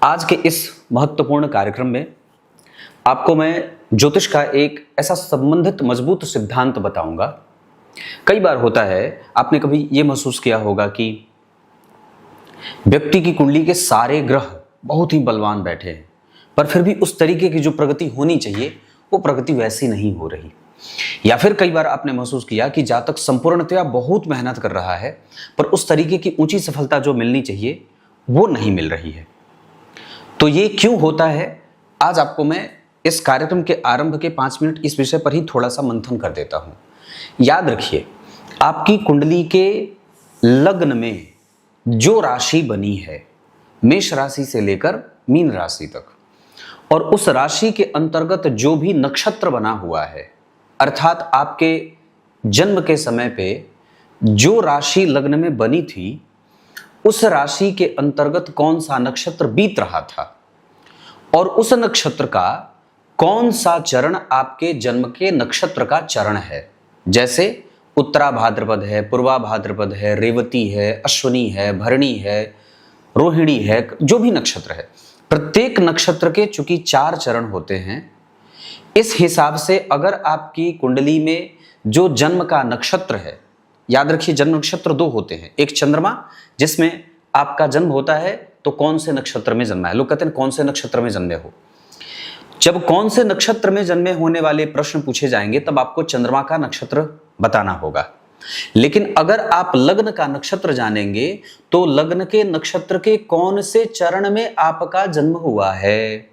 आज के इस महत्वपूर्ण कार्यक्रम में आपको मैं ज्योतिष का एक ऐसा संबंधित मजबूत सिद्धांत बताऊंगा। कई बार होता है, आपने कभी ये महसूस किया होगा कि व्यक्ति की कुंडली के सारे ग्रह बहुत ही बलवान बैठे हैं, पर फिर भी उस तरीके की जो प्रगति होनी चाहिए वो प्रगति वैसी नहीं हो रही। या फिर कई बार आपने महसूस किया कि जातक संपूर्णतया बहुत मेहनत कर रहा है, पर उस तरीके की ऊंची सफलता जो मिलनी चाहिए वो नहीं मिल रही है। तो ये क्यों होता है, आज आपको मैं इस कार्यक्रम के आरंभ के 5 मिनट इस विषय पर ही थोड़ा सा मंथन कर देता हूं। याद रखिए, आपकी कुंडली के लग्न में जो राशि बनी है, मेष राशि से लेकर मीन राशि तक, और उस राशि के अंतर्गत जो भी नक्षत्र बना हुआ है, अर्थात आपके जन्म के समय पे जो राशि लग्न में बनी थी, उस राशि के अंतर्गत कौन सा नक्षत्र बीत रहा था और उस नक्षत्र का कौन सा चरण आपके जन्म के नक्षत्र का चरण है। जैसे उत्तरा भाद्रपद है, पूर्वा भाद्रपद है, रेवती है, अश्विनी है, भरणी है, रोहिणी है, जो भी नक्षत्र है, प्रत्येक नक्षत्र के चूंकि 4 चरण होते हैं, इस हिसाब से अगर आपकी कुंडली में जो जन्म का नक्षत्र है, याद रखिए जन्म नक्षत्र 2 होते हैं। एक चंद्रमा, जिसमें आपका जन्म होता है तो कौन से नक्षत्र में जन्मा है। लोग कहते हैं कौन से नक्षत्र में जन्मे हो। जब कौन से नक्षत्र में जन्मे होने वाले प्रश्न पूछे जाएंगे तब आपको चंद्रमा का नक्षत्र बताना होगा। लेकिन अगर आप लग्न का नक्षत्र जानेंगे तो लग्न के नक्षत्र के कौन से चरण में आपका जन्म हुआ है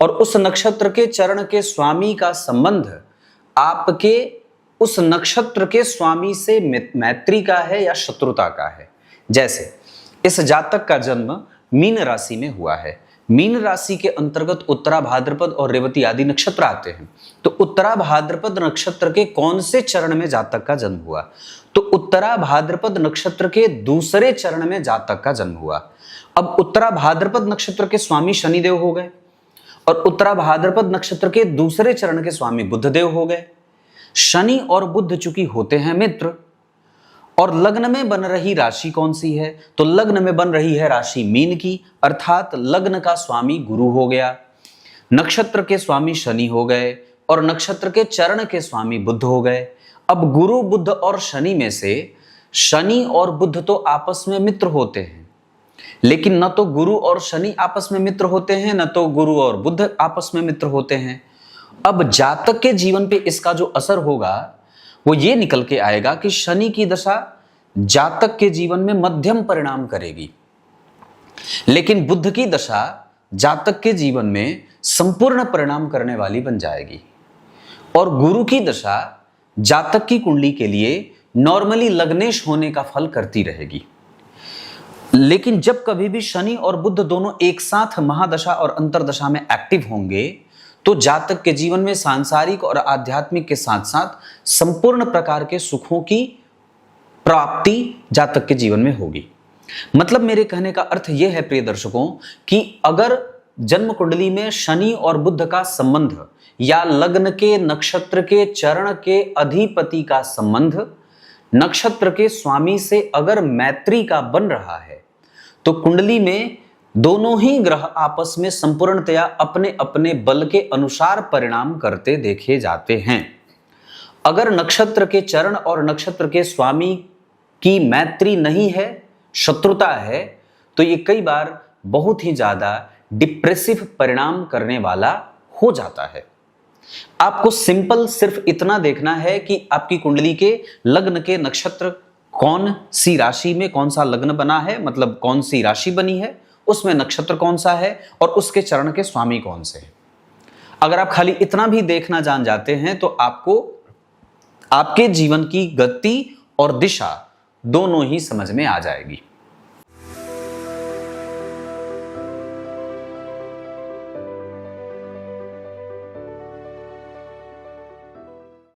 और उस नक्षत्र के चरण के स्वामी का संबंध आपके उस नक्षत्र के स्वामी से मैत्री का है या शत्रुता का है। जैसे इस जातक का जन्म मीन राशि में हुआ है, मीन राशि के अंतर्गत उत्तरा भाद्रपद और रेवती आदि नक्षत्र आते हैं, तो उत्तरा भाद्रपद नक्षत्र के कौन से चरण में जातक का जन्म हुआ, तो उत्तरा भाद्रपद नक्षत्र के दूसरे चरण में जातक का जन्म हुआ। अब उत्तरा भाद्रपद नक्षत्र के स्वामी शनिदेव हो गए और उत्तरा भाद्रपद नक्षत्र के दूसरे चरण के स्वामी बुधदेव हो गए। शनि और बुध चूंकि होते हैं मित्र, और लग्न में बन रही राशि कौन सी है, तो लग्न में बन रही है राशि मीन की, अर्थात लग्न का स्वामी गुरु हो गया, नक्षत्र के स्वामी शनि हो गए और नक्षत्र के चरण के स्वामी बुध हो गए। अब गुरु बुध और शनि में से शनि और बुध तो आपस में मित्र होते हैं, लेकिन न तो गुरु और शनि आपस में मित्र होते हैं, न तो गुरु और बुध आपस में मित्र होते हैं। अब जातक के जीवन पे इसका जो असर होगा वो ये निकल के आएगा कि शनि की दशा जातक के जीवन में मध्यम परिणाम करेगी, लेकिन बुध की दशा जातक के जीवन में संपूर्ण परिणाम करने वाली बन जाएगी, और गुरु की दशा जातक की कुंडली के लिए नॉर्मली लग्नेश होने का फल करती रहेगी। लेकिन जब कभी भी शनि और बुध दोनों एक साथ महादशा और अंतरदशा में एक्टिव होंगे तो जातक के जीवन में सांसारिक और आध्यात्मिक के साथ साथ संपूर्ण प्रकार के सुखों की प्राप्ति जातक के जीवन में होगी। मतलब मेरे कहने का अर्थ यह है प्रिय दर्शकों कि अगर जन्म कुंडली में शनि और बुध का संबंध या लग्न के नक्षत्र के चरण के अधिपति का संबंध नक्षत्र के स्वामी से अगर मैत्री का बन रहा है तो कुंडली में दोनों ही ग्रह आपस में संपूर्णतया अपने अपने बल के अनुसार परिणाम करते देखे जाते हैं। अगर नक्षत्र के चरण और नक्षत्र के स्वामी की मैत्री नहीं है, शत्रुता है, तो ये कई बार बहुत ही ज्यादा डिप्रेसिव परिणाम करने वाला हो जाता है। आपको सिंपल सिर्फ इतना देखना है कि आपकी कुंडली के लग्न के नक्षत्र कौन सी राशि में कौन सा लग्न बना है, मतलब कौन सी राशि बनी है, उसमें नक्षत्र कौन सा है और उसके चरण के स्वामी कौन से हैं। अगर आप खाली इतना भी देखना जान जाते हैं तो आपको आपके जीवन की गति और दिशा दोनों ही समझ में आ जाएगी।